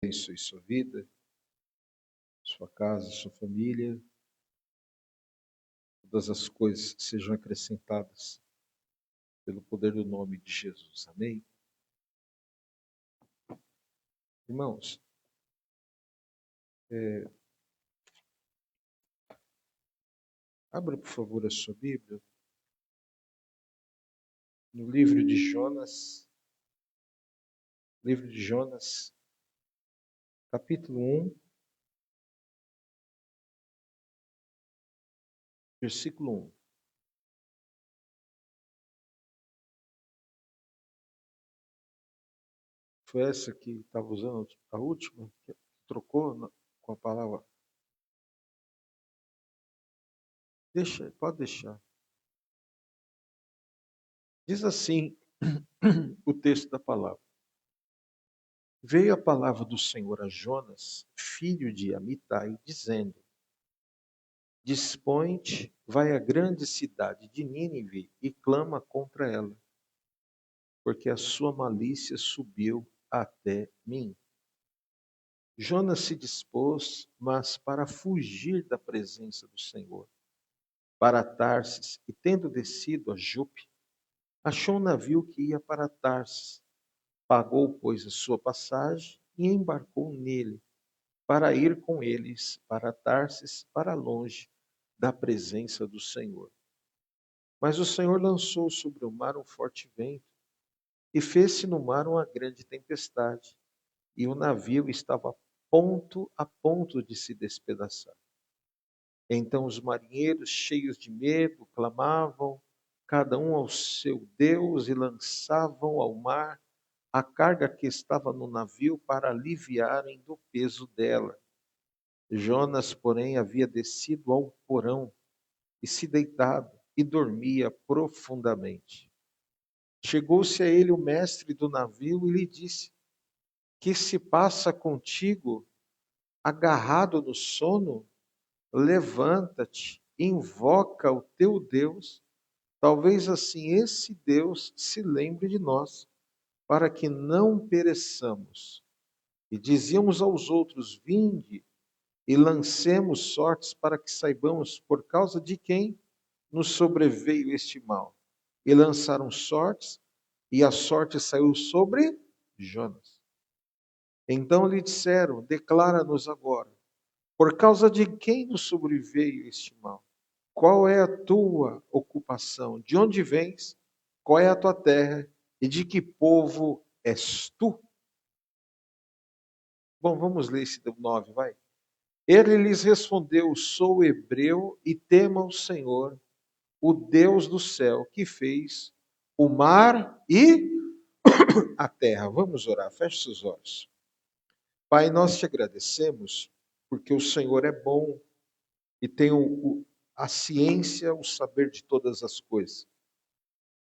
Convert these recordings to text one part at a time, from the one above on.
abençoe sua vida, sua casa, sua família, todas as coisas sejam acrescentadas pelo poder do nome de Jesus. Amém? Irmãos, abra por favor a sua Bíblia no livro de Jonas, capítulo 1, versículo 1. Foi essa que estava usando a última, que trocou com a palavra? Pode deixar. Diz assim o texto da palavra. Veio a palavra do Senhor a Jonas, filho de Amitai, dizendo: Dispõe-te, vai à grande cidade de Nínive e clama contra ela, porque a sua malícia subiu até mim. Jonas se dispôs, mas para fugir da presença do Senhor, para Tarsis, e tendo descido a Jope, achou um navio que ia para Tarsis. Pagou, pois, a sua passagem e embarcou nele, para ir com eles para Tarsis, para longe da presença do Senhor. Mas o Senhor lançou sobre o mar um forte vento, e fez-se no mar uma grande tempestade, e o navio estava a ponto de se despedaçar. Então os marinheiros, cheios de medo, clamavam, cada um ao seu Deus, e lançavam ao mar a carga que estava no navio para aliviarem do peso dela. Jonas, porém, havia descido ao porão e se deitado, e dormia profundamente. Chegou-se a ele o mestre do navio e lhe disse: Que se passa contigo, agarrado no sono? Levanta-te, invoca o teu Deus, talvez assim esse Deus se lembre de nós, para que não pereçamos. E dizíamos aos outros: Vinde e lancemos sortes, para que saibamos por causa de quem nos sobreveio este mal. E lançaram sortes, e a sorte saiu sobre Jonas. Então lhe disseram: Declara-nos agora, por causa de quem nos sobreveio este mal? Qual é a tua ocupação? De onde vens? Qual é a tua terra? E de que povo és tu? Bom, vamos ler esse 9, vai. Ele lhes respondeu: Sou hebreu e temo ao Senhor, o Deus do céu, que fez o mar e a terra. Vamos orar, feche seus olhos. Pai, nós te agradecemos porque o Senhor é bom e tem a ciência, o saber de todas as coisas.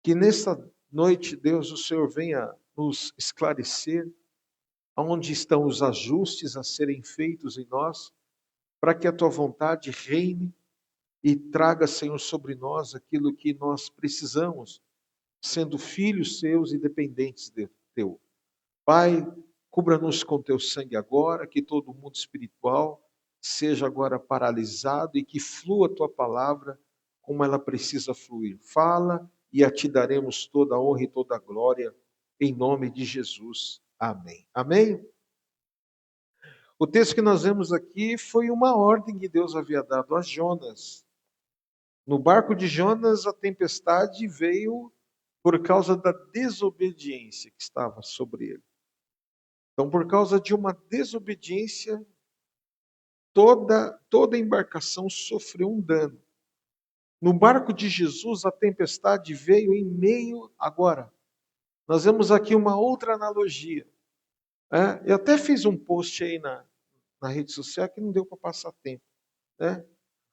Que nesta noite, Deus, o Senhor venha nos esclarecer aonde estão os ajustes a serem feitos em nós, para que a tua vontade reine e traga, Senhor, sobre nós aquilo que nós precisamos, sendo filhos seus e dependentes de teu. Pai, cubra-nos com teu sangue agora, que todo o mundo espiritual seja agora paralisado e que flua a tua palavra como ela precisa fluir. Fala e a ti daremos toda a honra e toda a glória, em nome de Jesus. Amém. Amém? O texto que nós vemos aqui foi uma ordem que Deus havia dado a Jonas. No barco de Jonas, a tempestade veio por causa da desobediência que estava sobre ele. Então, por causa de uma desobediência, toda a embarcação sofreu um dano. No barco de Jesus, a tempestade veio em meio. Agora, nós vemos aqui uma outra analogia. Eu até fiz um post aí na rede social que não deu para passar tempo.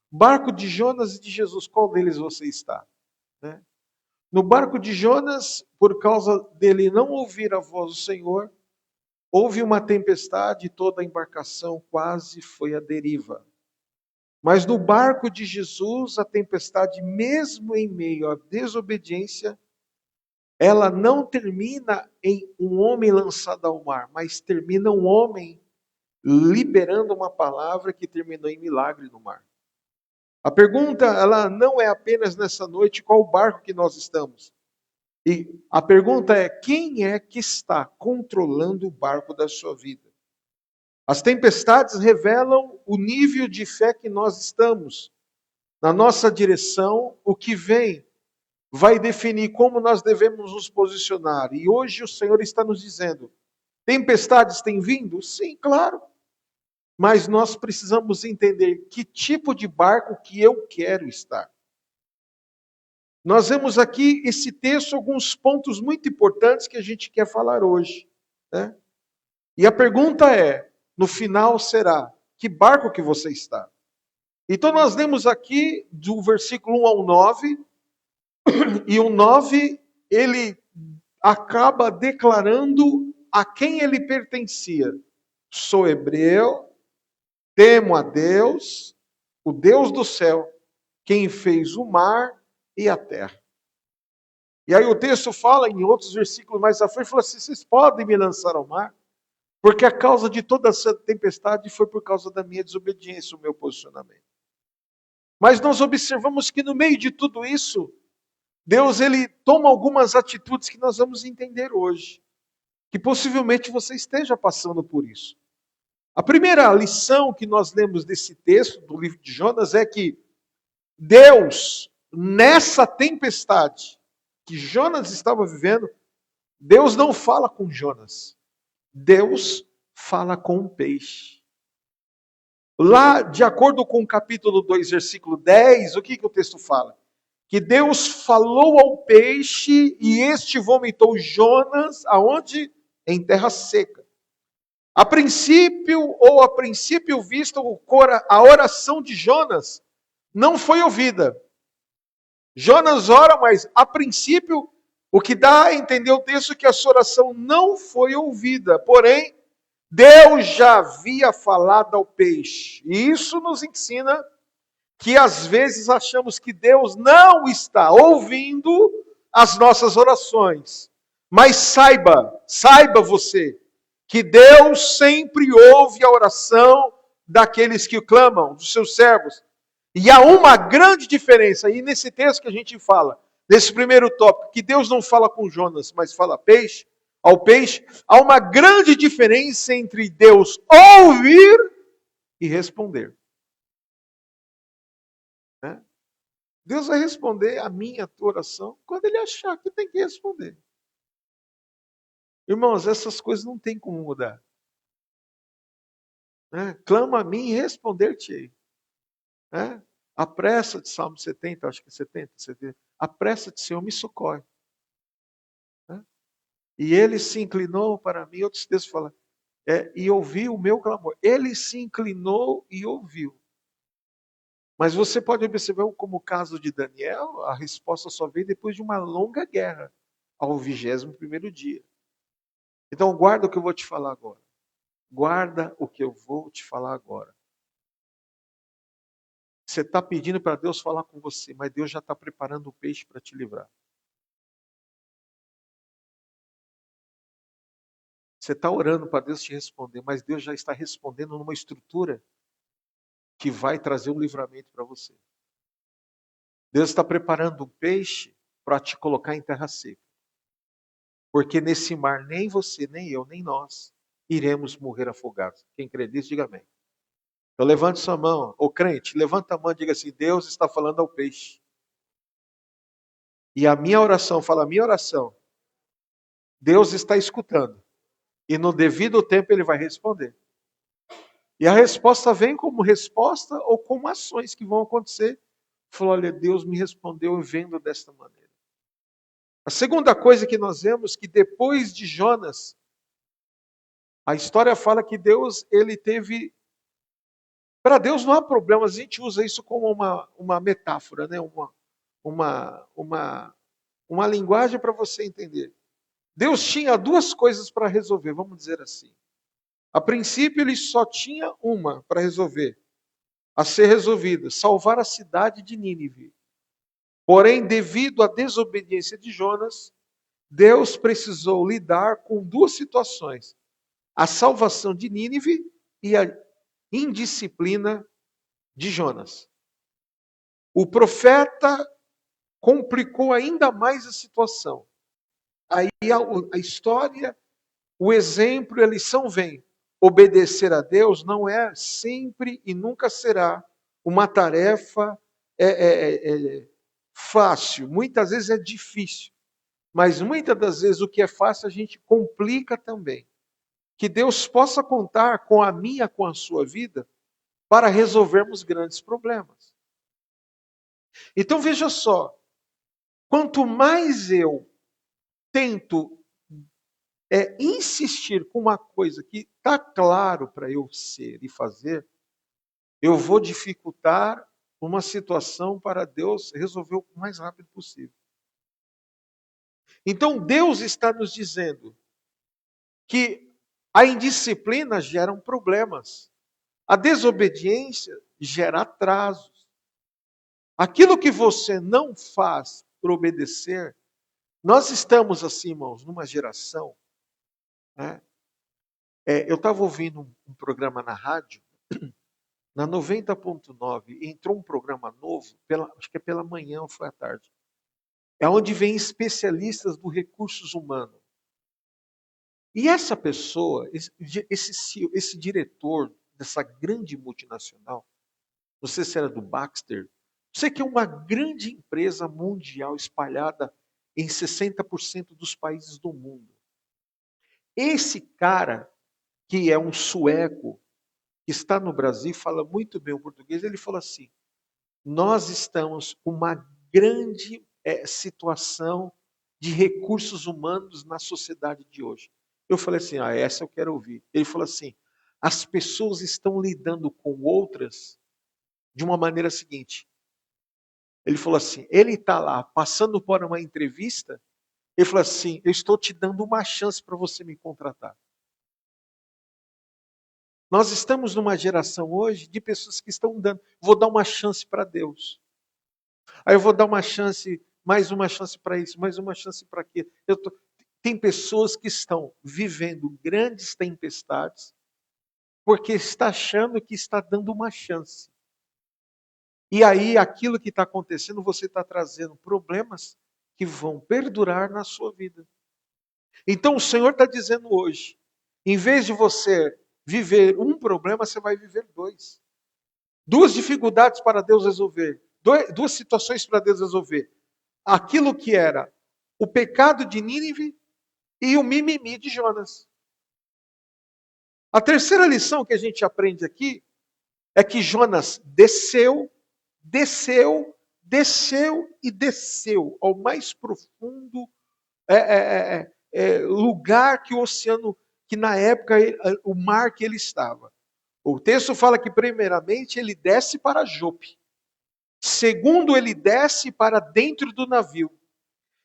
Barco de Jonas e de Jesus, qual deles você está? No barco de Jonas, por causa dele não ouvir a voz do Senhor, houve uma tempestade e toda a embarcação quase foi à deriva. Mas no barco de Jesus, a tempestade, mesmo em meio à desobediência, ela não termina em um homem lançado ao mar, mas termina um homem liberando uma palavra que terminou em milagre no mar. A pergunta, ela não é apenas nessa noite qual barco que nós estamos. E a pergunta é: quem é que está controlando o barco da sua vida? As tempestades revelam o nível de fé que nós estamos. Na nossa direção, o que vem vai definir como nós devemos nos posicionar. E hoje o Senhor está nos dizendo: tempestades têm vindo? Sim, claro. Mas nós precisamos entender que tipo de barco que eu quero estar. Nós vemos aqui esse texto alguns pontos muito importantes que a gente quer falar hoje, né? E a pergunta é, no final será: que barco que você está? Então nós lemos aqui do versículo 1 ao 9, e o 9, ele acaba declarando a quem ele pertencia. Sou hebreu, temo a Deus, o Deus do céu, quem fez o mar e a terra. E aí o texto fala, em outros versículos mais à frente, fala assim: vocês podem me lançar ao mar, porque a causa de toda essa tempestade foi por causa da minha desobediência, o meu posicionamento. Mas nós observamos que no meio de tudo isso, Deus ele toma algumas atitudes que nós vamos entender hoje, que possivelmente você esteja passando por isso. A primeira lição que nós lemos desse texto, do livro de Jonas, é que Deus, nessa tempestade que Jonas estava vivendo, Deus não fala com Jonas. Deus fala com um peixe. Lá, de acordo com o capítulo 2, versículo 10, o que o texto fala? Que Deus falou ao peixe e este vomitou Jonas, aonde? Em terra seca. A princípio visto, a oração de Jonas não foi ouvida. Jonas ora, mas a princípio, o que dá a entender o texto é que a sua oração não foi ouvida. Porém, Deus já havia falado ao peixe. E isso nos ensina que às vezes achamos que Deus não está ouvindo as nossas orações. Mas saiba você, que Deus sempre ouve a oração daqueles que o clamam, dos seus servos. E há uma grande diferença, e nesse texto que a gente fala, nesse primeiro tópico, que Deus não fala com Jonas, mas fala ao peixe, há uma grande diferença entre Deus ouvir e responder. Deus vai responder a minha, a tua oração, quando Ele achar que tem que responder. Irmãos, essas coisas não tem como mudar. Clama a mim e responder-te-ei. Apressa-te, Salmo 70, acho que 70. Apressa-te, Senhor, me socorre. E ele se inclinou para mim, outros textos falam, e ouviu o meu clamor. Ele se inclinou e ouviu. Mas você pode observar, como o caso de Daniel, a resposta só veio depois de uma longa guerra, ao 21º dia. Então guarda o que eu vou te falar agora. Guarda o que eu vou te falar agora. Você está pedindo para Deus falar com você, mas Deus já está preparando o peixe para te livrar. Você está orando para Deus te responder, mas Deus já está respondendo numa estrutura que vai trazer um livramento para você. Deus está preparando um peixe para te colocar em terra seca. Porque nesse mar nem você, nem eu, nem nós iremos morrer afogados. Quem crê nisso, diga amém. Então levante sua mão. Ô crente, levanta a mão e diga assim: Deus está falando ao peixe. E a minha oração, fala a minha oração. Deus está escutando. E no devido tempo Ele vai responder. E a resposta vem como resposta ou como ações que vão acontecer. Falou, olha, Deus me respondeu vendo desta maneira. A segunda coisa que nós vemos, que depois de Jonas, a história fala que Deus, ele teve... Para Deus não há problema, a gente usa isso como uma metáfora, né? uma linguagem para você entender. Deus tinha duas coisas para resolver, vamos dizer assim. A princípio, ele só tinha uma para resolver, a ser resolvida: salvar a cidade de Nínive. Porém, devido à desobediência de Jonas, Deus precisou lidar com duas situações: a salvação de Nínive e a indisciplina de Jonas. O profeta complicou ainda mais a situação. Aí a história, o exemplo e a lição vem. Obedecer a Deus não é sempre e nunca será uma tarefa fácil. Muitas vezes é difícil. Mas muitas das vezes o que é fácil a gente complica também. Que Deus possa contar com a minha, com a sua vida, para resolvermos grandes problemas. Então veja só, quanto mais eu tento insistir com uma coisa que está claro para eu ser e fazer, eu vou dificultar uma situação para Deus resolver o mais rápido possível. Então Deus está nos dizendo que a indisciplina gera problemas, a desobediência gera atrasos. Aquilo que você não faz por obedecer, nós estamos assim, irmãos, numa geração, né? Eu estava ouvindo um programa na rádio, na 90.9, entrou um programa novo, acho que é pela manhã ou foi à tarde. É onde vem especialistas do recursos humanos. E essa pessoa, esse diretor dessa grande multinacional, não sei se era do Baxter, sei que é uma grande empresa mundial espalhada em 60% dos países do mundo. Esse cara, que é um sueco, que está no Brasil, fala muito bem o português, ele falou assim, nós estamos com uma grande situação de recursos humanos na sociedade de hoje. Eu falei assim, essa eu quero ouvir. Ele falou assim, as pessoas estão lidando com outras de uma maneira seguinte. Ele falou assim, ele está lá passando por uma entrevista, ele falou assim, eu estou te dando uma chance para você me contratar. Nós estamos numa geração hoje de pessoas que estão dando, vou dar uma chance para Deus. Aí eu vou dar uma chance, mais uma chance para isso, mais uma chance para aquilo. Tem pessoas que estão vivendo grandes tempestades porque está achando que está dando uma chance. E aí aquilo que está acontecendo, você está trazendo problemas que vão perdurar na sua vida. Então o Senhor está dizendo hoje, em vez de você viver um problema, você vai viver dois. Duas dificuldades para Deus resolver. Duas situações para Deus resolver. Aquilo que era o pecado de Nínive e o mimimi de Jonas. A terceira lição que a gente aprende aqui é que Jonas desceu e desceu ao mais profundo lugar que o oceano, que na época o mar que ele estava. O texto fala que primeiramente ele desce para Jope. Segundo, ele desce para dentro do navio.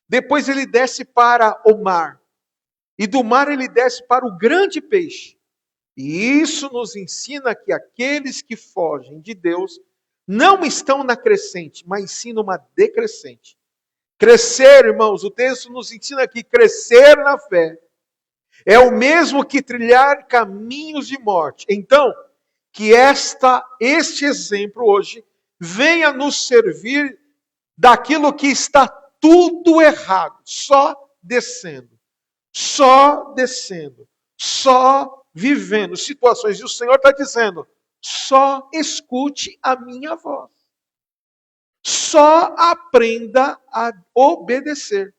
Depois ele desce para o mar. E do mar ele desce para o grande peixe. E isso nos ensina que aqueles que fogem de Deus não estão na crescente, mas sim numa decrescente. Crescer, irmãos, o texto nos ensina que crescer na fé é o mesmo que trilhar caminhos de morte. Então, que este exemplo hoje venha nos servir daquilo que está tudo errado, só descendo, só vivendo situações. E o Senhor está dizendo, só escute a minha voz. Só aprenda a obedecer.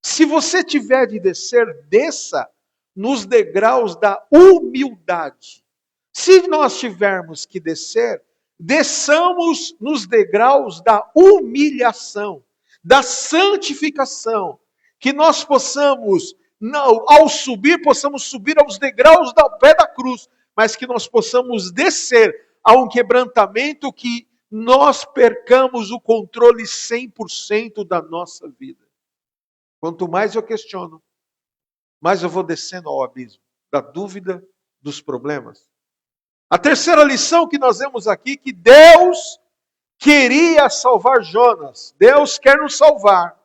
Se você tiver de descer, desça nos degraus da humildade. Se nós tivermos que descer, desçamos nos degraus da humilhação, da santificação, que nós possamos, ao subir, possamos subir aos degraus da pé da cruz, mas que nós possamos descer a um quebrantamento que nós percamos o controle 100% da nossa vida. Quanto mais eu questiono, mais eu vou descendo ao abismo da dúvida, dos problemas. A terceira lição que nós vemos aqui, que Deus queria salvar Jonas. Deus quer nos salvar.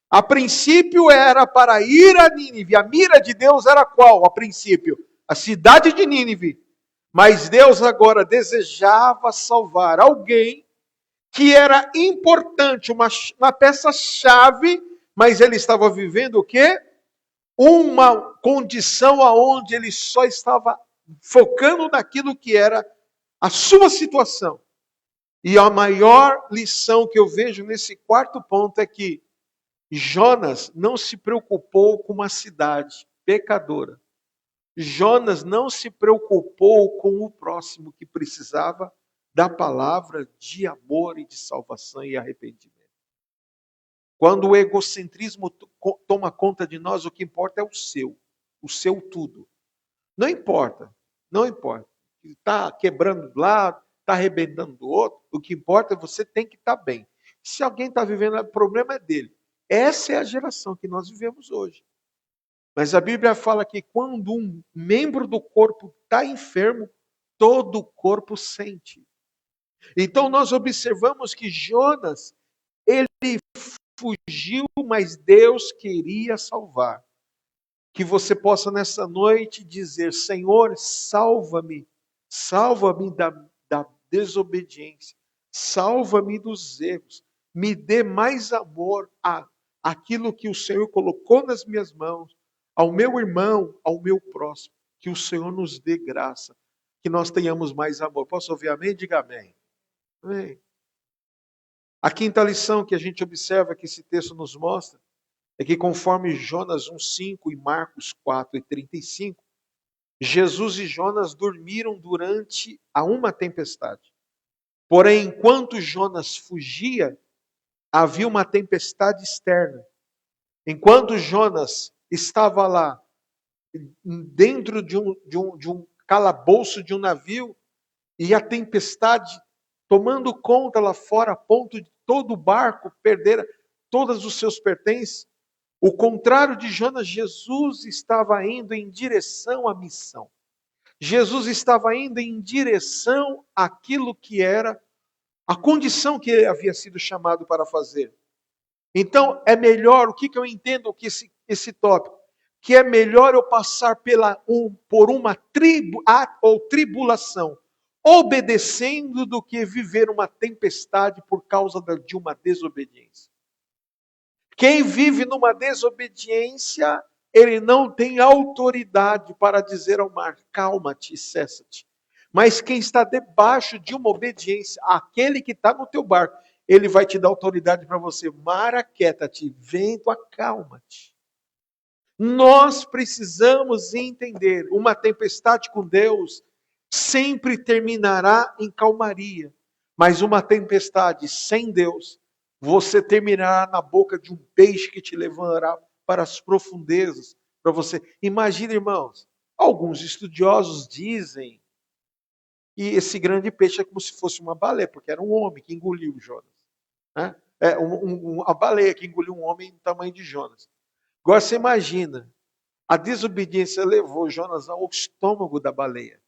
A princípio era para ir a Nínive. A mira de Deus era qual? A princípio, a cidade de Nínive. Mas Deus agora desejava salvar alguém que era importante, uma peça-chave, mas ele estava vivendo o quê? Uma condição aonde ele só estava focando naquilo que era a sua situação. E a maior lição que eu vejo nesse quarto ponto é que Jonas não se preocupou com uma cidade pecadora. Jonas não se preocupou com o próximo que precisava da palavra de amor e de salvação e arrependimento. Quando o egocentrismo toma conta de nós, o que importa é o seu tudo. Não importa, não importa. Está quebrando do lado, está arrebentando do outro, o que importa é você tem que estar bem. Se alguém está vivendo, o problema é dele. Essa é a geração que nós vivemos hoje. Mas a Bíblia fala que quando um membro do corpo está enfermo, todo o corpo sente. Então nós observamos que Jonas, ele fugiu, mas Deus queria salvar. Que você possa nessa noite dizer: Senhor, salva-me, salva-me da desobediência, salva-me dos erros, me dê mais amor àquilo que o Senhor colocou nas minhas mãos, ao meu irmão, ao meu próximo. Que o Senhor nos dê graça, que nós tenhamos mais amor. Posso ouvir amém? Diga amém. Amém. A quinta lição que a gente observa que esse texto nos mostra é que conforme Jonas 1,5 e Marcos 4:35, Jesus e Jonas dormiram durante uma tempestade. Porém, enquanto Jonas fugia, havia uma tempestade externa. Enquanto Jonas estava lá, dentro de um calabouço de um navio, e a tempestade tomando conta lá fora, a ponto de todo o barco perder todos os seus pertences, o contrário de Jonas, Jesus estava indo em direção à missão. Jesus estava indo em direção àquilo que era a condição que ele havia sido chamado para fazer. Então, é melhor, o que eu entendo que esse tópico? Que é melhor eu passar por uma tribulação, obedecendo, do que viver uma tempestade por causa de uma desobediência. Quem vive numa desobediência, ele não tem autoridade para dizer ao mar: calma-te e cessa-te. Mas quem está debaixo de uma obediência, aquele que está no teu barco, ele vai te dar autoridade para você: mar, aquieta-te, vento, acalma-te. Nós precisamos entender, uma tempestade com Deus sempre terminará em calmaria, mas uma tempestade sem Deus, você terminará na boca de um peixe que te levará para as profundezas. Para você, imagina, irmãos, alguns estudiosos dizem que esse grande peixe é como se fosse uma baleia, porque era um homem que engoliu Jonas. Né? A baleia que engoliu um homem do tamanho de Jonas. Agora você imagina, a desobediência levou Jonas ao estômago da baleia.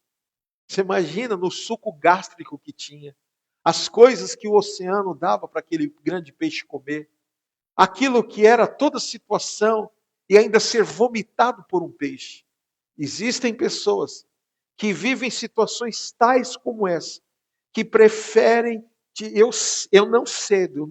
Você imagina no suco gástrico que tinha, as coisas que o oceano dava para aquele grande peixe comer, aquilo que era toda situação e ainda ser vomitado por um peixe. Existem pessoas que vivem situações tais como essa, que preferem eu não cedo,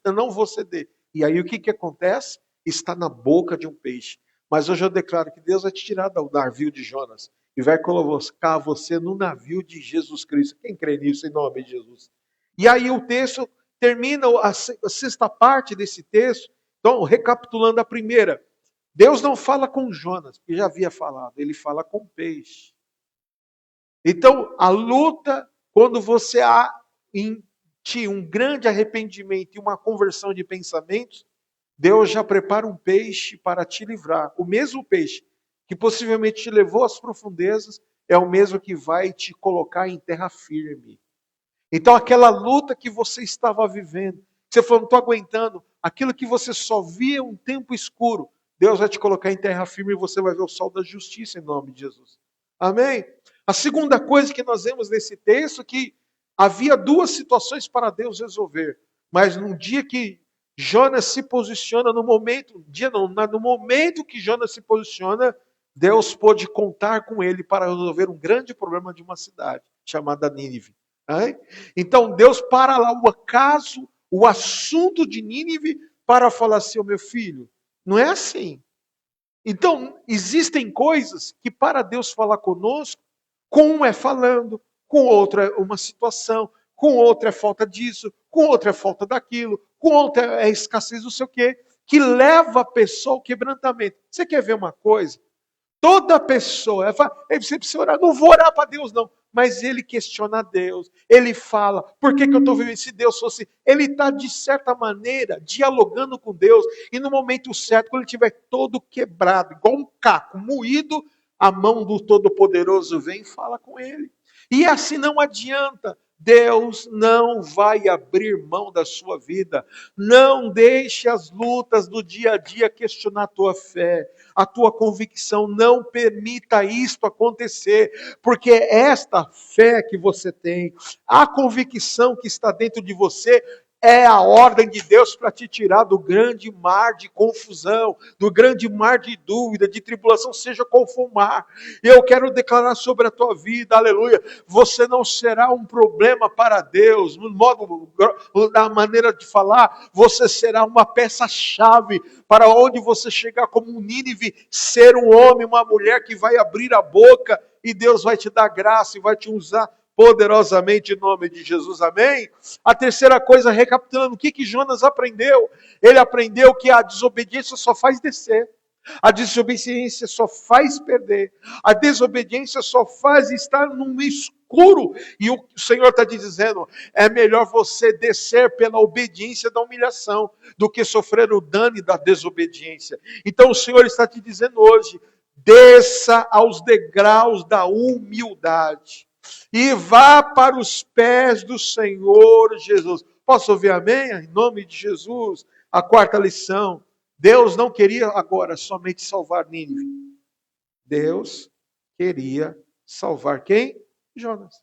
eu não vou ceder. E aí o que acontece? Está na boca de um peixe. Mas hoje eu declaro que Deus vai te tirar do navio de Jonas e vai colocar você no navio de Jesus Cristo. Quem crê nisso em nome de Jesus? E aí o texto termina, a sexta parte desse texto. Então, recapitulando a primeira, Deus não fala com Jonas, porque já havia falado, ele fala com peixe. Então, a luta, quando você há em ti um grande arrependimento e uma conversão de pensamentos, Deus já prepara um peixe para te livrar. O mesmo peixe que possivelmente te levou às profundezas é o mesmo que vai te colocar em terra firme. Então, aquela luta que você estava vivendo, você falou: não estou aguentando, aquilo que você só via um tempo escuro, Deus vai te colocar em terra firme e você vai ver o sol da justiça em nome de Jesus. Amém? A segunda coisa que nós vemos nesse texto é que havia duas situações para Deus resolver. Mas no dia que Jonas se posiciona, no momento que Jonas se posiciona, Deus pôde contar com ele para resolver um grande problema de uma cidade, chamada Nínive. Então Deus para lá o acaso, o assunto de Nínive, para falar assim, meu filho, não é assim. Então, existem coisas que para Deus falar conosco, com um é falando, com outro é uma situação, com outro é falta disso, com outro é falta daquilo, com outro é escassez não sei o quê, que leva a pessoa ao quebrantamento. Você quer ver uma coisa? Toda pessoa, ela fala, você precisa orar, não vou orar para Deus não, mas ele questiona Deus, ele fala, por que eu estou vivendo? Se Deus fosse, ele está de certa maneira dialogando com Deus, e no momento certo, quando ele estiver todo quebrado, igual um caco moído, a mão do Todo-Poderoso vem e fala com ele. E assim não adianta, Deus não vai abrir mão da sua vida. Não deixe as lutas do dia a dia questionar a tua fé, a tua convicção. Não permita isto acontecer, porque esta fé que você tem, a convicção que está dentro de você, é a ordem de Deus para te tirar do grande mar de confusão, do grande mar de dúvida, de tribulação, seja qual for o mar. Eu quero declarar sobre a tua vida, aleluia, você não será um problema para Deus, no modo, da maneira de falar, você será uma peça-chave para onde você chegar como um Nínive, ser um homem, uma mulher que vai abrir a boca e Deus vai te dar graça e vai te usar poderosamente em nome de Jesus, amém? A terceira coisa, recapitulando, o que Jonas aprendeu? Ele aprendeu que a desobediência só faz descer. A desobediência só faz perder. A desobediência só faz estar num escuro. E o Senhor está te dizendo, é melhor você descer pela obediência da humilhação do que sofrer o dano da desobediência. Então o Senhor está te dizendo hoje, desça aos degraus da humildade e vá para os pés do Senhor Jesus. Posso ouvir amém? Em nome de Jesus. A quarta lição. Deus não queria agora somente salvar Nínive. Deus queria salvar quem? Jonas.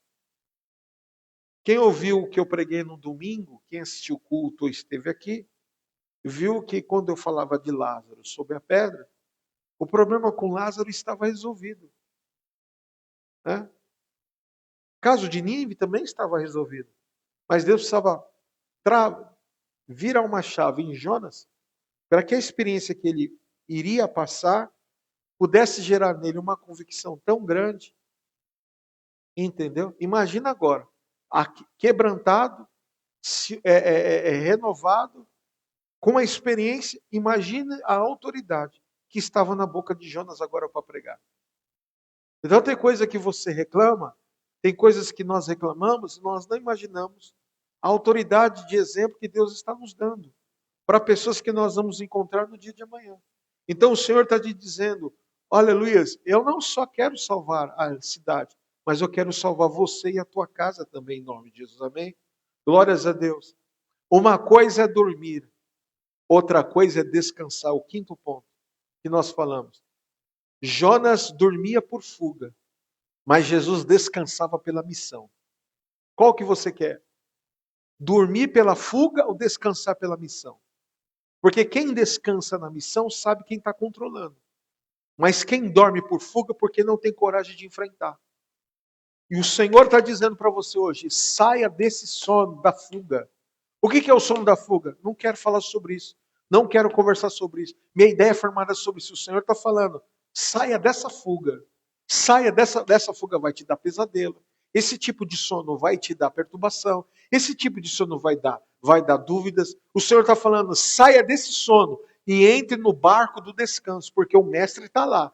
Quem ouviu o que eu preguei no domingo, quem assistiu o culto ou esteve aqui, viu que quando eu falava de Lázaro sobre a pedra, o problema com Lázaro estava resolvido. O caso de Nínive também estava resolvido. Mas Deus precisava virar uma chave em Jonas para que a experiência que ele iria passar pudesse gerar nele uma convicção tão grande. Entendeu? Imagina agora, quebrantado, renovado, com a experiência, imagina a autoridade que estava na boca de Jonas agora para pregar. Então tem coisa que você reclama, tem coisas que nós reclamamos e nós não imaginamos a autoridade de exemplo que Deus está nos dando para pessoas que nós vamos encontrar no dia de amanhã. Então o Senhor está te dizendo, aleluia, eu não só quero salvar a cidade, mas eu quero salvar você e a tua casa também, em nome de Jesus, amém? Glórias a Deus. Uma coisa é dormir, outra coisa é descansar. O quinto ponto que nós falamos. Jonas dormia por fuga, mas Jesus descansava pela missão. Qual que você quer? Dormir pela fuga ou descansar pela missão? Porque quem descansa na missão sabe quem está controlando. Mas quem dorme por fuga porque não tem coragem de enfrentar. E o Senhor está dizendo para você hoje, saia desse sono da fuga. O que é o sono da fuga? Não quero falar sobre isso. Não quero conversar sobre isso. Minha ideia é formada sobre isso. O Senhor está falando, saia dessa fuga. Saia dessa fuga, vai te dar pesadelo. Esse tipo de sono vai te dar perturbação. Esse tipo de sono vai dar dúvidas. O Senhor está falando, saia desse sono e entre no barco do descanso, porque o mestre está lá.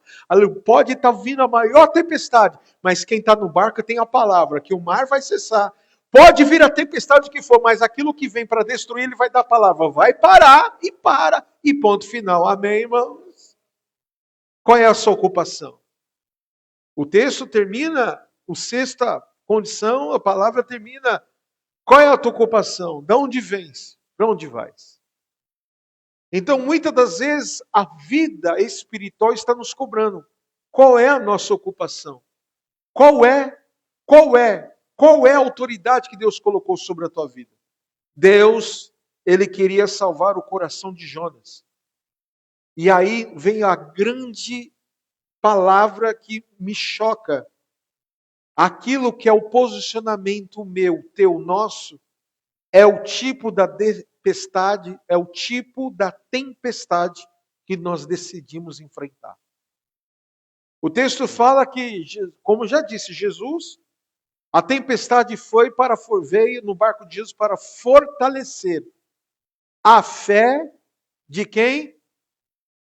Pode estar vindo a maior tempestade, mas quem está no barco tem a palavra, que o mar vai cessar. Pode vir a tempestade que for, mas aquilo que vem para destruir, ele vai dar a palavra. Vai parar e para, e ponto final. Amém, irmãos? Qual é a sua ocupação? O texto termina, a sexta condição, a palavra termina. Qual é a tua ocupação? De onde vens? Para onde vais? Então, muitas das vezes, a vida espiritual está nos cobrando. Qual é a nossa ocupação? Qual é a autoridade que Deus colocou sobre a tua vida? Deus, Ele queria salvar o coração de Jonas. E aí vem a grande palavra que me choca. Aquilo que é o posicionamento meu, teu, nosso, é o tipo da tempestade, é o tipo da tempestade que nós decidimos enfrentar. O texto fala que, como já disse, Jesus, a tempestade veio no barco de Jesus para fortalecer a fé de quem?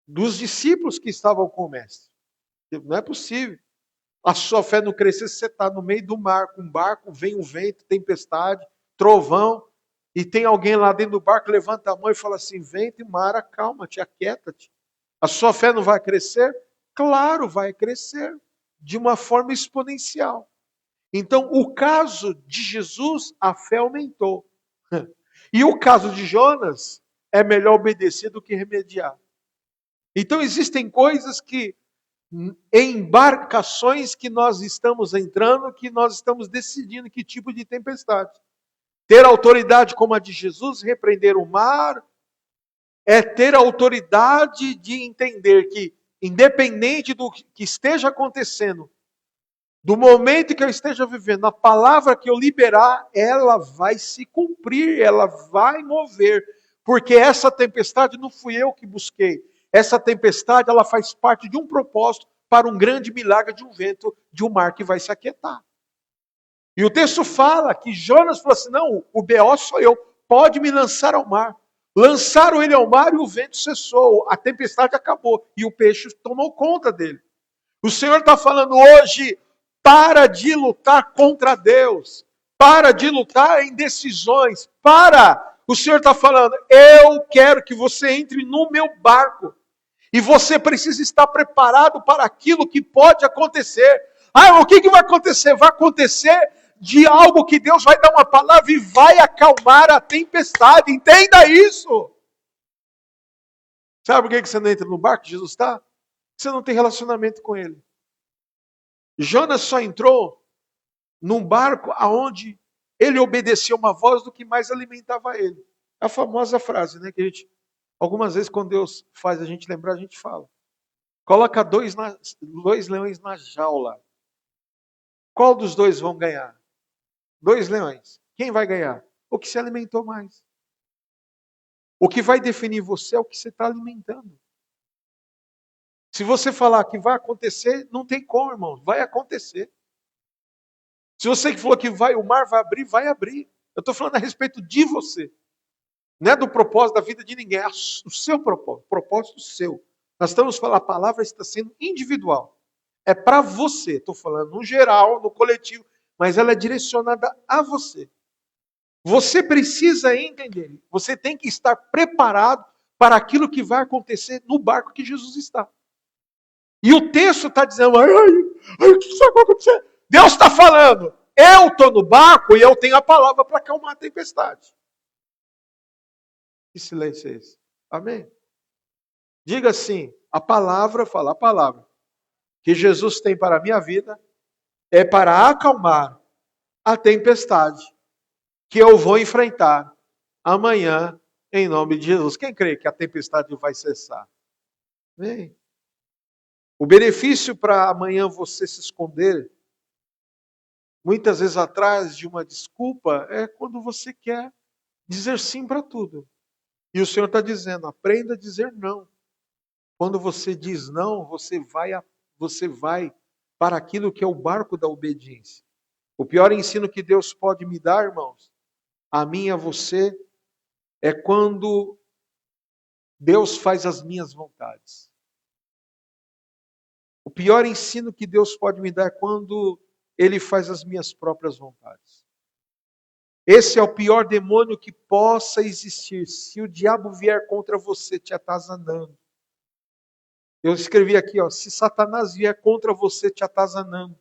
Dos discípulos que estavam com o mestre. Não é possível. A sua fé não crescer se você está no meio do mar, com um barco, vem um vento, tempestade, trovão, e tem alguém lá dentro do barco, levanta a mão e fala assim, vento e mar, acalma-te, aquieta-te. A sua fé não vai crescer? Claro, vai crescer, de uma forma exponencial. Então, o caso de Jesus, a fé aumentou. E o caso de Jonas, é melhor obedecer do que remediar. Então, existem coisas que, embarcações que nós estamos entrando, que nós estamos decidindo que tipo de tempestade. Ter autoridade como a de Jesus, repreender o mar, é ter a autoridade de entender que, independente do que esteja acontecendo, do momento que eu esteja vivendo, a palavra que eu liberar, ela vai se cumprir, ela vai mover. Porque essa tempestade não fui eu que busquei. Essa tempestade, ela faz parte de um propósito para um grande milagre de um vento, de um mar que vai se aquietar. E o texto fala que Jonas falou assim, não, o B.O. sou eu, pode me lançar ao mar. Lançaram ele ao mar e o vento cessou, a tempestade acabou e o peixe tomou conta dele. O Senhor está falando hoje, para de lutar contra Deus, para de lutar em decisões, para. O Senhor está falando, eu quero que você entre no meu barco. E você precisa estar preparado para aquilo que pode acontecer. Ah, o que vai acontecer? Vai acontecer de algo que Deus vai dar uma palavra e vai acalmar a tempestade. Entenda isso. Sabe por que você não entra no barco que Jesus está? Você não tem relacionamento com Ele. Jonas só entrou num barco aonde ele obedeceu uma voz do que mais alimentava ele. A famosa frase, né, que a gente, algumas vezes quando Deus faz a gente lembrar, a gente fala. Coloca dois leões na jaula. Qual dos dois vão ganhar? 2 leões. Quem vai ganhar? O que se alimentou mais. O que vai definir você é o que você está alimentando. Se você falar que vai acontecer, não tem como, irmão. Vai acontecer. Se você falou que o mar vai abrir, vai abrir. Eu estou falando a respeito de você. Não é do propósito da vida de ninguém. É o seu propósito. O propósito seu. Nós estamos falando, a palavra está sendo individual. É para você. Estou falando no geral, no coletivo. Mas ela é direcionada a você. Você precisa entender. Você tem que estar preparado para aquilo que vai acontecer no barco que Jesus está. E o texto está dizendo, o que vai acontecer? Deus está falando, eu estou no barco e eu tenho a palavra para acalmar a tempestade. Que silêncio é esse? Amém? Diga assim, a palavra que Jesus tem para a minha vida é para acalmar a tempestade que eu vou enfrentar amanhã em nome de Jesus. Quem crê que a tempestade vai cessar? Amém? O benefício para amanhã você se esconder, muitas vezes atrás de uma desculpa, é quando você quer dizer sim para tudo. E o Senhor está dizendo, aprenda a dizer não. Quando você diz não, você vai para aquilo que é o barco da obediência. O pior ensino que Deus pode me dar, irmãos, a mim e a você, é quando Deus faz as minhas vontades. O pior ensino que Deus pode me dar é quando Ele faz as minhas próprias vontades. Esse é o pior demônio que possa existir. Se o diabo vier contra você te atazanando. Eu escrevi aqui, se Satanás vier contra você te atazanando,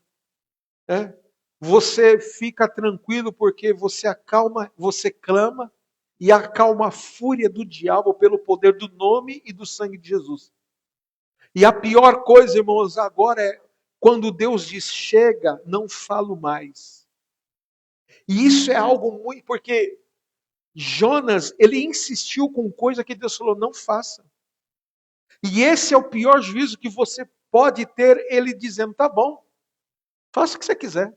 você fica tranquilo porque você acalma, você clama e acalma a fúria do diabo pelo poder do nome e do sangue de Jesus. E a pior coisa, irmãos, agora é quando Deus diz, chega, não falo mais. E isso é algo muito, porque Jonas, ele insistiu com coisa que Deus falou, não faça. E esse é o pior juízo que você pode ter ele dizendo, tá bom, faça o que você quiser.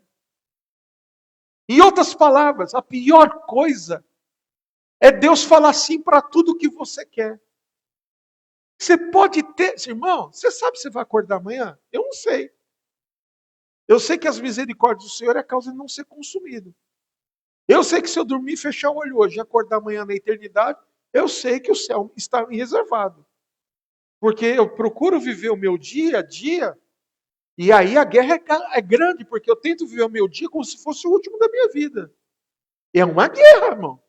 Em outras palavras, a pior coisa é Deus falar sim para tudo que você quer. Você pode ter, irmão, você sabe se você vai acordar amanhã? Eu não sei. Eu sei que as misericórdias do Senhor é a causa de não ser consumido. Eu sei que se eu dormir e fechar o olho hoje e acordar amanhã na eternidade, eu sei que o céu está me reservado. Porque eu procuro viver o meu dia a dia, e aí a guerra é grande, porque eu tento viver o meu dia como se fosse o último da minha vida. É uma guerra, irmão.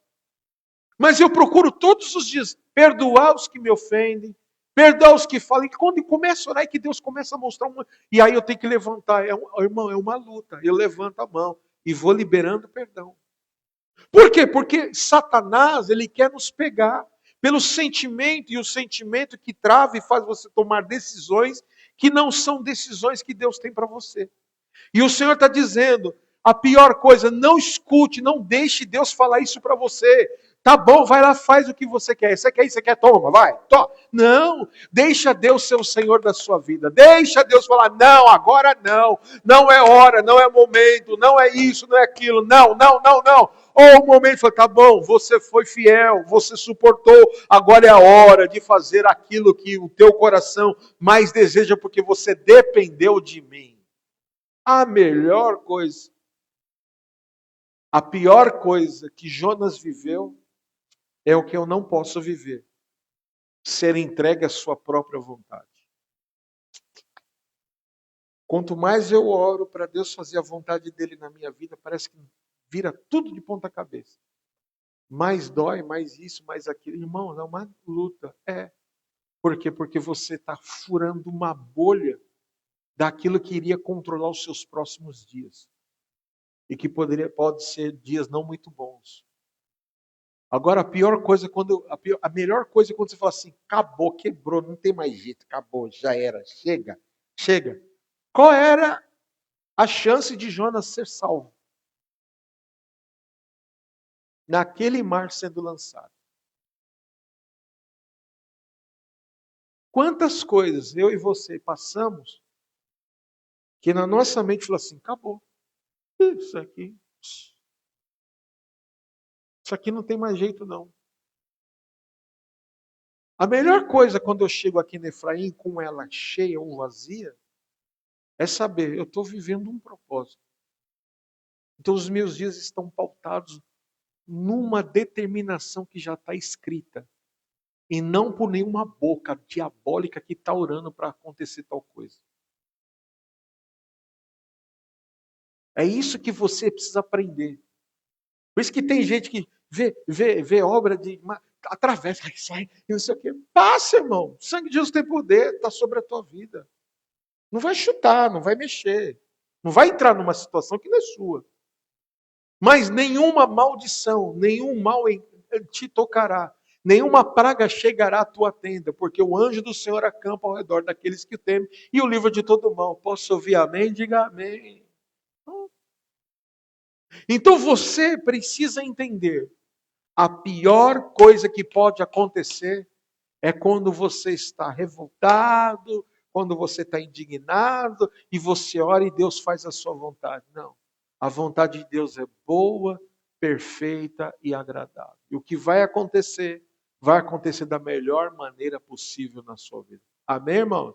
Mas eu procuro todos os dias perdoar os que me ofendem, perdoar os que falam. E quando começa a orar, é que Deus começa a mostrar uma. E aí eu tenho que levantar. Irmão, é uma luta. Eu levanto a mão e vou liberando perdão. Por quê? Porque Satanás, ele quer nos pegar pelo sentimento, e o sentimento que trava e faz você tomar decisões que não são decisões que Deus tem para você. E o Senhor está dizendo, a pior coisa, não escute, não deixe Deus falar isso para você. Tá bom, vai lá, faz o que você quer. Você quer isso, você quer, toma, vai, toma. Não, deixa Deus ser o Senhor da sua vida. Deixa Deus falar, não, agora não. Não é hora, não é momento, não é isso, não é aquilo. Não, não, não, não. Ou o momento foi, tá bom, você foi fiel, você suportou. Agora é a hora de fazer aquilo que o teu coração mais deseja, porque você dependeu de mim. A melhor coisa, a pior coisa que Jonas viveu é o que eu não posso viver. Ser entregue à sua própria vontade. Quanto mais eu oro para Deus fazer a vontade dele na minha vida, parece que vira tudo de ponta cabeça. Mais dói, mais isso, mais aquilo. Irmão, é uma luta. É. Por quê? Porque você está furando uma bolha daquilo que iria controlar os seus próximos dias. E que pode ser dias não muito bons. Agora, a pior coisa, a melhor coisa é quando você fala assim, acabou, quebrou, não tem mais jeito, acabou, já era, chega, chega. Qual era a chance de Jonas ser salvo? Naquele mar sendo lançado. Quantas coisas eu e você passamos que na nossa mente falou assim, acabou. Isso aqui não tem mais jeito não. A melhor coisa quando eu chego aqui no Efraim com ela cheia ou vazia, é saber, eu estou vivendo um propósito. Então os meus dias estão pautados numa determinação que já está escrita. E não por nenhuma boca diabólica que está orando para acontecer tal coisa. É isso que você precisa aprender. Por isso que tem gente que vê obra de atravessa, sai, não sei o quê. Passa, irmão. O sangue de Jesus tem poder, está sobre a tua vida. Não vai chutar, não vai mexer. Não vai entrar numa situação que não é sua. Mas nenhuma maldição, nenhum mal te tocará. Nenhuma praga chegará à tua tenda, porque o anjo do Senhor acampa ao redor daqueles que temem. E o livro de todo mal. Posso ouvir amém? Diga amém. Então você precisa entender. A pior coisa que pode acontecer é quando você está revoltado, quando você está indignado e você ora e Deus faz a sua vontade. Não. A vontade de Deus é boa, perfeita e agradável. E o que vai acontecer da melhor maneira possível na sua vida. Amém, irmãos?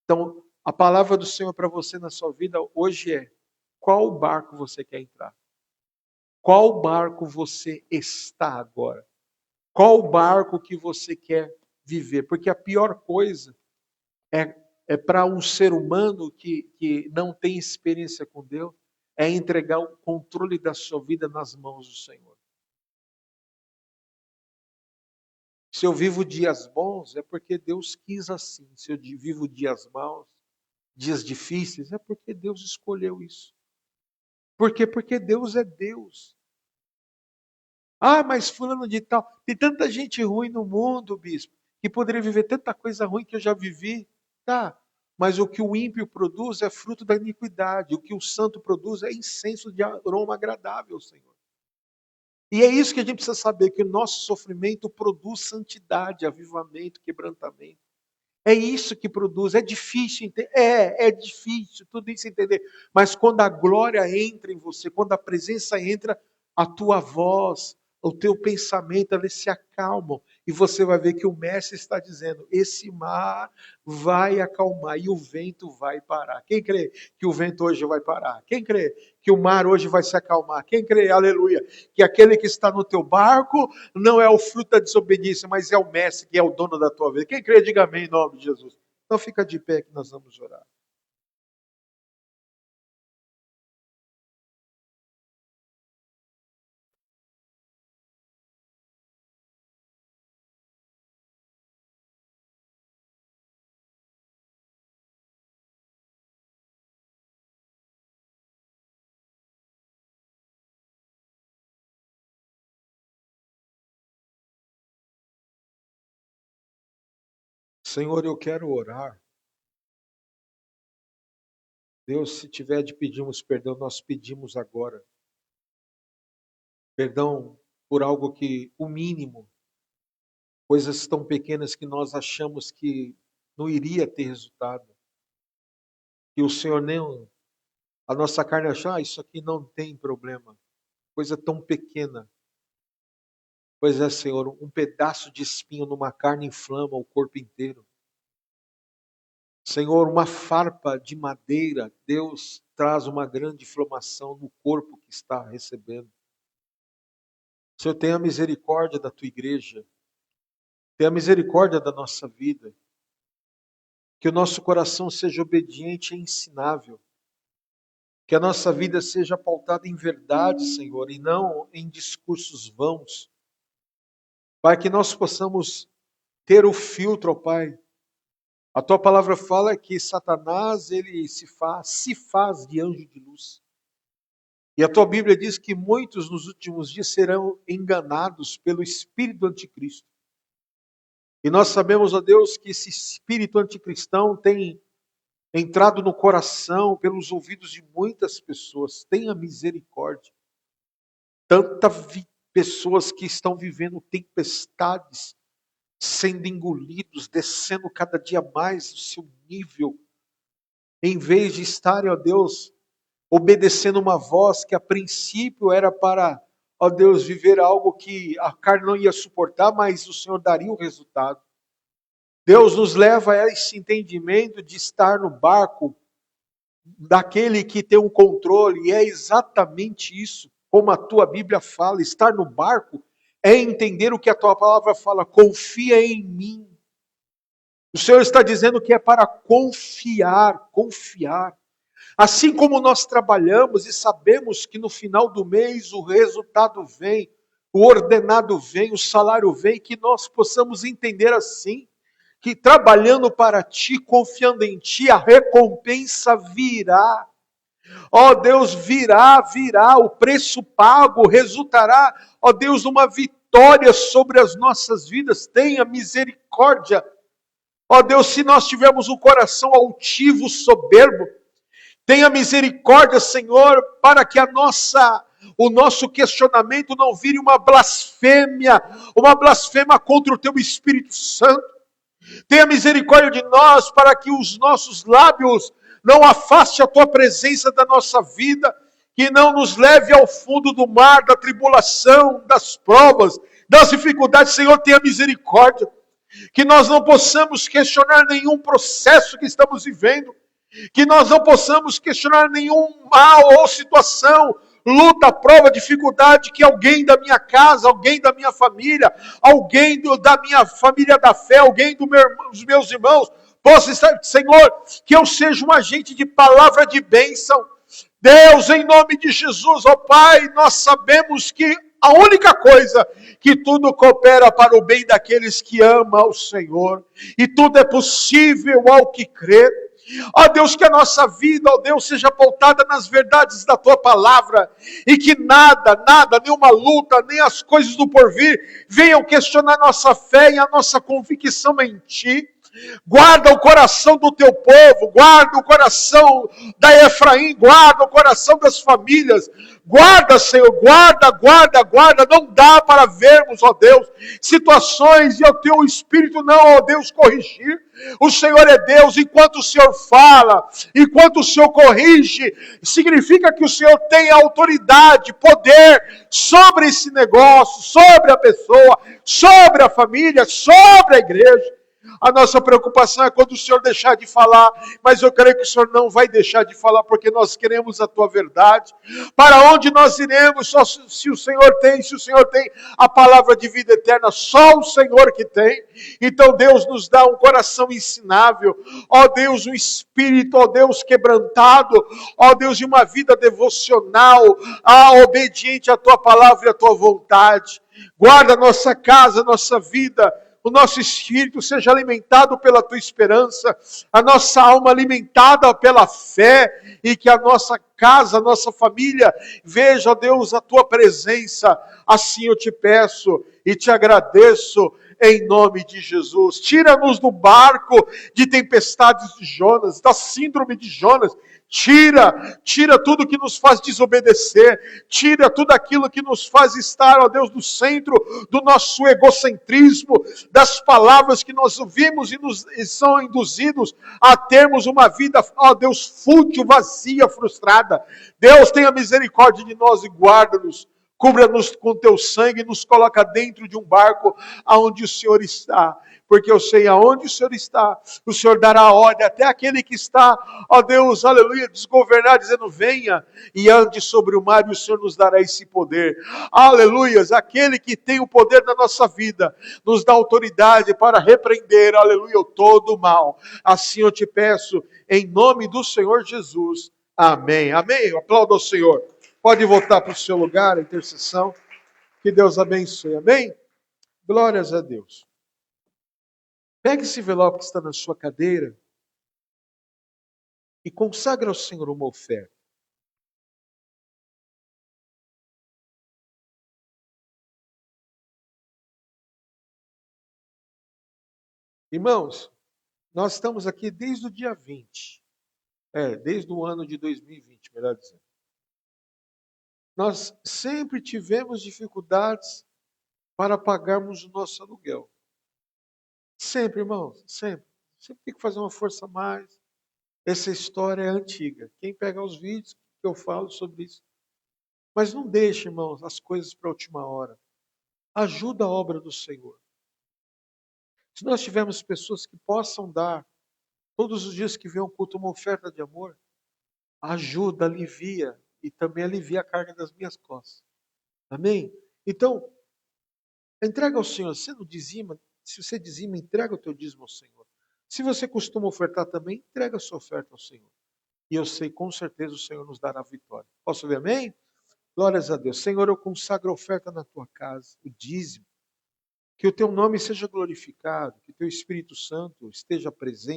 Então, a palavra do Senhor para você na sua vida hoje é: qual barco você quer entrar? Qual barco você está agora? Qual barco que você quer viver? Porque a pior coisa é para um ser humano que não tem experiência com Deus, é entregar o controle da sua vida nas mãos do Senhor. Se eu vivo dias bons, é porque Deus quis assim. Se eu vivo dias maus, dias difíceis, é porque Deus escolheu isso. Por quê? Porque Deus é Deus. Ah, mas fulano de tal, tem tanta gente ruim no mundo, bispo, que poderia viver tanta coisa ruim que eu já vivi. Tá, mas o que o ímpio produz é fruto da iniquidade. O que o santo produz é incenso de aroma agradável, Senhor. E é isso que a gente precisa saber, que o nosso sofrimento produz santidade, avivamento, quebrantamento. É isso que produz. É difícil entender. É difícil tudo isso entender. Mas quando a glória entra em você, quando a presença entra, a tua voz, o teu pensamento, eles se acalmam. E você vai ver que o mestre está dizendo: esse mar vai acalmar e o vento vai parar. Quem crê que o vento hoje vai parar? Quem crê que o mar hoje vai se acalmar? Quem crê, aleluia, que aquele que está no teu barco não é o fruto da desobediência, mas é o mestre que é o dono da tua vida? Quem crê, diga amém em nome de Jesus. Então fica de pé que nós vamos orar. Senhor, eu quero orar. Deus, se tiver de pedirmos perdão, nós pedimos agora. Perdão por algo que, o mínimo, coisas tão pequenas que nós achamos que não iria ter resultado. Que o Senhor nem, a nossa carne achar, isso aqui não tem problema. Coisa tão pequena. Pois é, Senhor, um pedaço de espinho numa carne inflama o corpo inteiro. Senhor, uma farpa de madeira, Deus traz uma grande inflamação no corpo que está recebendo. Senhor, tenha misericórdia da tua igreja. Tenha misericórdia da nossa vida. Que o nosso coração seja obediente e ensinável. Que a nossa vida seja pautada em verdade, Senhor, e não em discursos vãos. Pai, que nós possamos ter o filtro, ó Pai. A tua palavra fala que Satanás, ele se faz de anjo de luz. E a tua Bíblia diz que muitos nos últimos dias serão enganados pelo espírito do anticristo. E nós sabemos, ó Deus, que esse espírito anticristão tem entrado no coração, pelos ouvidos de muitas pessoas. Tenha misericórdia. Pessoas que estão vivendo tempestades, sendo engolidos, descendo cada dia mais o seu nível, em vez de estarem, ó Deus, obedecendo uma voz que a princípio era para, ó Deus, viver algo que a carne não ia suportar, mas o Senhor daria o resultado. Deus nos leva a esse entendimento de estar no barco daquele que tem um controle, e é exatamente isso, como a tua Bíblia fala, estar no barco é entender o que a tua palavra fala, confia em mim. O Senhor está dizendo que é para confiar. Assim como nós trabalhamos e sabemos que no final do mês o resultado vem, o ordenado vem, o salário vem, que nós possamos entender assim, que trabalhando para ti, confiando em ti, a recompensa virá. Ó Deus, virá, o preço pago resultará, ó Deus, numa vitória sobre as nossas vidas. Tenha misericórdia. Ó Deus, se nós tivermos um coração altivo, soberbo, tenha misericórdia, Senhor, para que o nosso questionamento não vire uma blasfêmia contra o teu Espírito Santo. Tenha misericórdia de nós para que os nossos lábios não afaste a tua presença da nossa vida, que não nos leve ao fundo do mar, da tribulação, das provas, das dificuldades. Senhor, tenha misericórdia. Que nós não possamos questionar nenhum processo que estamos vivendo, que nós não possamos questionar nenhum mal ou situação, luta, prova, dificuldade que alguém da minha casa, alguém da minha família, alguém da minha família da fé, alguém dos meus irmãos, possa estar, Senhor, que eu seja um agente de palavra de bênção. Deus, em nome de Jesus, ó Pai, nós sabemos que a única coisa, que tudo coopera para o bem daqueles que amam o Senhor, e tudo é possível ao que crê. Ó Deus, que a nossa vida, ó Deus, seja pautada nas verdades da Tua Palavra, e que nada, nenhuma luta, nem as coisas do porvir, venham questionar nossa fé e a nossa convicção em Ti. Guarda o coração do teu povo, guarda o coração da Efraim, guarda o coração das famílias. Guarda, Senhor, guarda, guarda, guarda. Não dá para vermos, ó Deus, situações e o teu Espírito não, ó Deus, corrigir. O Senhor é Deus, enquanto o Senhor fala, enquanto o Senhor corrige, significa que o Senhor tem autoridade, poder sobre esse negócio, sobre a pessoa, sobre a família, sobre a igreja. A nossa preocupação é quando o Senhor deixar de falar, mas eu creio que o Senhor não vai deixar de falar, porque nós queremos a Tua verdade. Para onde nós iremos, só se o Senhor tem a palavra de vida eterna, só o Senhor que tem. Então Deus nos dá um coração ensinável, ó Deus, um espírito, ó Deus, quebrantado, ó Deus, de uma vida devocional, obediente à Tua palavra e à Tua vontade. Guarda a nossa casa, a nossa vida, o nosso espírito seja alimentado pela Tua esperança, a nossa alma alimentada pela fé, e que a nossa casa, a nossa família veja, ó Deus, a Tua presença. Assim eu te peço e te agradeço em nome de Jesus. Tira-nos do barco de tempestades de Jonas, da síndrome de Jonas. Tira tudo que nos faz desobedecer, tira tudo aquilo que nos faz estar, ó Deus, no centro do nosso egocentrismo, das palavras que nós ouvimos e são induzidos a termos uma vida, ó Deus, fútil, vazia, frustrada. Deus, tenha misericórdia de nós e guarda-nos, cubra-nos com teu sangue e nos coloca dentro de um barco aonde o Senhor está. Porque eu sei aonde o Senhor está, o Senhor dará ordem até aquele que está, ó Deus, aleluia, desgovernado, dizendo venha e ande sobre o mar, e o Senhor nos dará esse poder. Aleluias, aquele que tem o poder da nossa vida, nos dá autoridade para repreender, aleluia, todo o mal. Assim eu te peço, em nome do Senhor Jesus. Amém. Amém. Aplauda ao Senhor. Pode voltar para o seu lugar, a intercessão. Que Deus abençoe. Amém? Glórias a Deus. Pegue esse envelope que está na sua cadeira e consagra ao Senhor uma oferta. Irmãos, nós estamos aqui desde o dia 20. Desde o ano de 2020, melhor dizendo. Nós sempre tivemos dificuldades para pagarmos o nosso aluguel. Sempre, irmãos, sempre. Sempre tem que fazer uma força a mais. Essa história é antiga. Quem pega os vídeos, que eu falo sobre isso. Mas não deixe, irmãos, as coisas para a última hora. Ajuda a obra do Senhor. Se nós tivermos pessoas que possam dar, todos os dias que vem um culto, uma oferta de amor, ajuda, alivia, e também alivia a carga das minhas costas. Amém? Então, entrega ao Senhor. Você não dizima, se você dizima, entrega o teu dízimo ao Senhor. Se você costuma ofertar também, entrega a sua oferta ao Senhor. E eu sei, com certeza, o Senhor nos dará vitória. Posso ver amém? Glórias a Deus. Senhor, eu consagro a oferta na tua casa, o dízimo. Que o teu nome seja glorificado, que o teu Espírito Santo esteja presente.